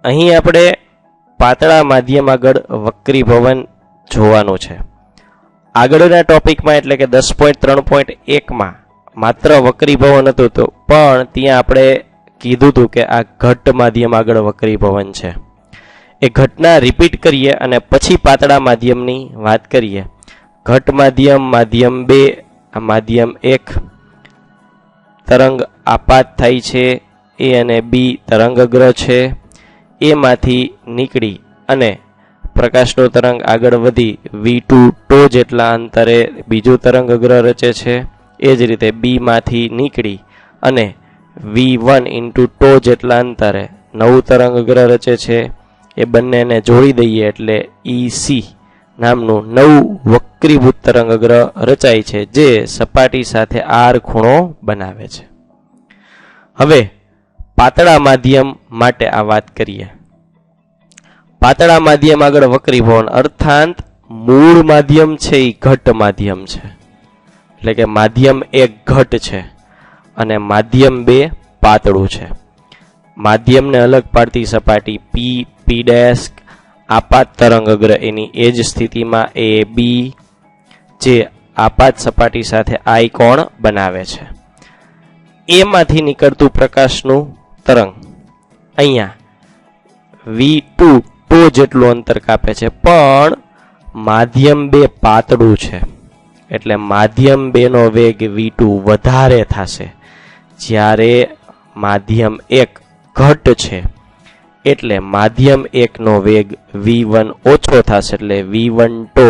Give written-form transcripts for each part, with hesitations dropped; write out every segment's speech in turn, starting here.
અહીં આપણે પાતળા માધ્યમ આગળ વક્રીભવન જોવાનું છે. આગળના ટોપિકમાં એટલે કે 10.3.1માં માત્ર વક્રીભવન હતું તો પણ ત્યાં આપણે કીધું હતું કે આ ઘટ માધ્યમ આગળ વક્રીભવન છે. એ ઘટના રિપીટ કરીએ અને પછી પાતળા માધ્યમની વાત કરીએ. ઘટ માધ્યમ, માધ્યમ 2, માધ્યમ 1 તરંગ આપાત થાય છે. એ અને બી તરંગગ્ર છે. એમાંથી નીકળી અને પ્રકાશનો તરંગ આગળ વધી V2 ટો જેટલા અંતરે બીજું તરંગગ્ર રચે છે. એ જ રીતે બી માંથી નીકળી અને V1 ઇન્ટુ ટો જેટલા અંતરે નવું તરંગગ્ર રચે છે. એ બંનેને જોડી દઈએ એટલે EC નામનું નવું વક્રીભૂત તરંગગ્ર રચાય છે, જે સપાટી સાથે R ખૂણો બનાવે છે. હવે પાતળા માધ્યમ માટે આ વાત કરીએ. પાતળા માધ્યમ આગળ વક્રીભવન અર્થાત મૂળ માધ્યમ છે એ ઘટ માધ્યમ છે, એટલે કે માધ્યમ 1 ઘટ છે અને માધ્યમ 2 પાતળું છે. માધ્યમને અલગ પાડતી સપાટી P આપાત તરંગગ્ર એની એ જ સ્થિતિમાં AB જે આપાત સપાટી સાથે I કોણ બનાવે છે. એમાંથી નીકળતું પ્રકાશનું તરંગ અહીંયા V2 ટો જેટલું અંતર કાપે છે, પણ માધ્યમ 2 પાતળું છે એટલે માધ્યમ 2 નો વેગ V2 વધારે થશે, જ્યારે માધ્યમ 1 ઘટ છે એટલે માધ્યમ 1 નો વેગ V1 ઓછો થશે, એટલે V1 ટો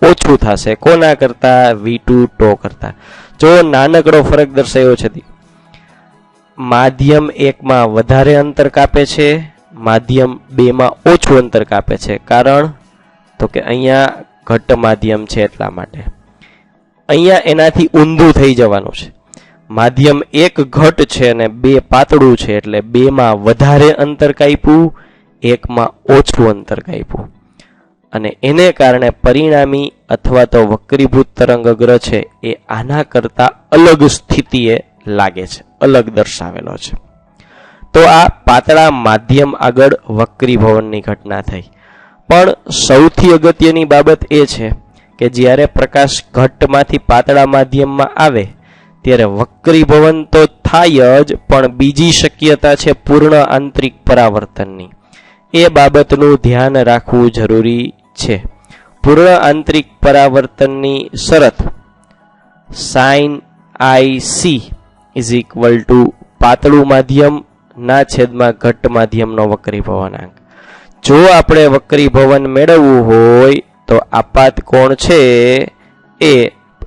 ઓછું થશે કોના કરતા? V2 ટો કરતા. જો નાનકડો ફરક દર્શાવ્યો છે. માધ્યમ 1 માં વધારે અંતર કાપે છે, માધ્યમ 2 માં ઓછું અંતર કાપે છે. કારણ તો કે અહીંયા ઘટ માધ્યમ છે એટલા માટે. અહીંયા એનાથી ઊંધું થઈ જવાનું છે. માધ્યમ 1 ઘટ છે અને 2 પાતળું છે, એટલે 2 માં વધારે અંતર કાપ્યું, 1 માં ઓછું અંતર કાપ્યું અને એને કારણે પરિણામી અથવા તો વક્રીભૂત તરંગગ્ર છે એ આના કરતા અલગ સ્થિતિએ લાગે છે, અલગ દર્શાવેલો છે. તો આ પાતળા માધ્યમ આગળ વક્રીભવનની ઘટના થઈ. પણ સૌથી અગત્યની બાબત એ છે કે જ્યારે પ્રકાશ ઘટમાંથી પાતળા માધ્યમમાં આવે ત્યારે વક્રીભવન તો થાય જ, પણ બીજી શક્યતા છે પૂર્ણ આંતરિક પરાવર્તનની. એ બાબતનું ધ્યાન રાખવું જરૂરી છે. પૂર્ણ આંતરિક પરાવર્તનની શરત sin IC = પાતળું માધ્યમ ના છેદમાં ઘટ માધ્યમનો વક્રીભવનાંક. જો આપણે વક્રીભવન મેળવવું હોય તો આપાત કોણ છે એ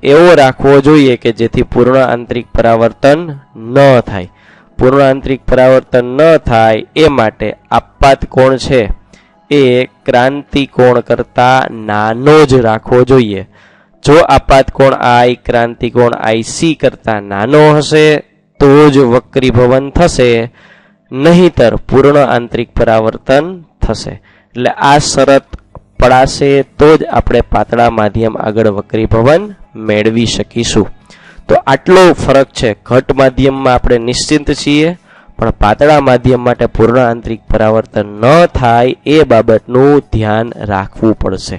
એવો રાખવો જોઈએ કે જેથી પૂર્ણ આંતરિક પરાવર્તન ન થાય. પૂર્ણ આંતરિક પરાવર્તન ન થાય એ માટે આપાત કોણ છે એ ક્રાંતિ કોણ કરતા નાનો જ રાખવો જોઈએ. જો આપાત કોણ I ક્રાંતિ કોણ IC કરતા નાનો હશે તો જ વક્રીભવન થશે, નહીતર પૂર્ણ આંતરિક પરાવર્તન થશે. એટલે આ શરત પડાશે તો જ આપણે પાતળા માધ્યમ આગળ વક્રીભવન મેળવી શકીશું. તો આટલો ફરક છે. ઘટ માધ્યમમાં આપણે નિશ્ચિંત છીએ, પણ પાતળા માધ્યમ માટે પૂર્ણ આંતરિક પરાવર્તન ન થાય એ બાબતનું ધ્યાન રાખવું પડશે.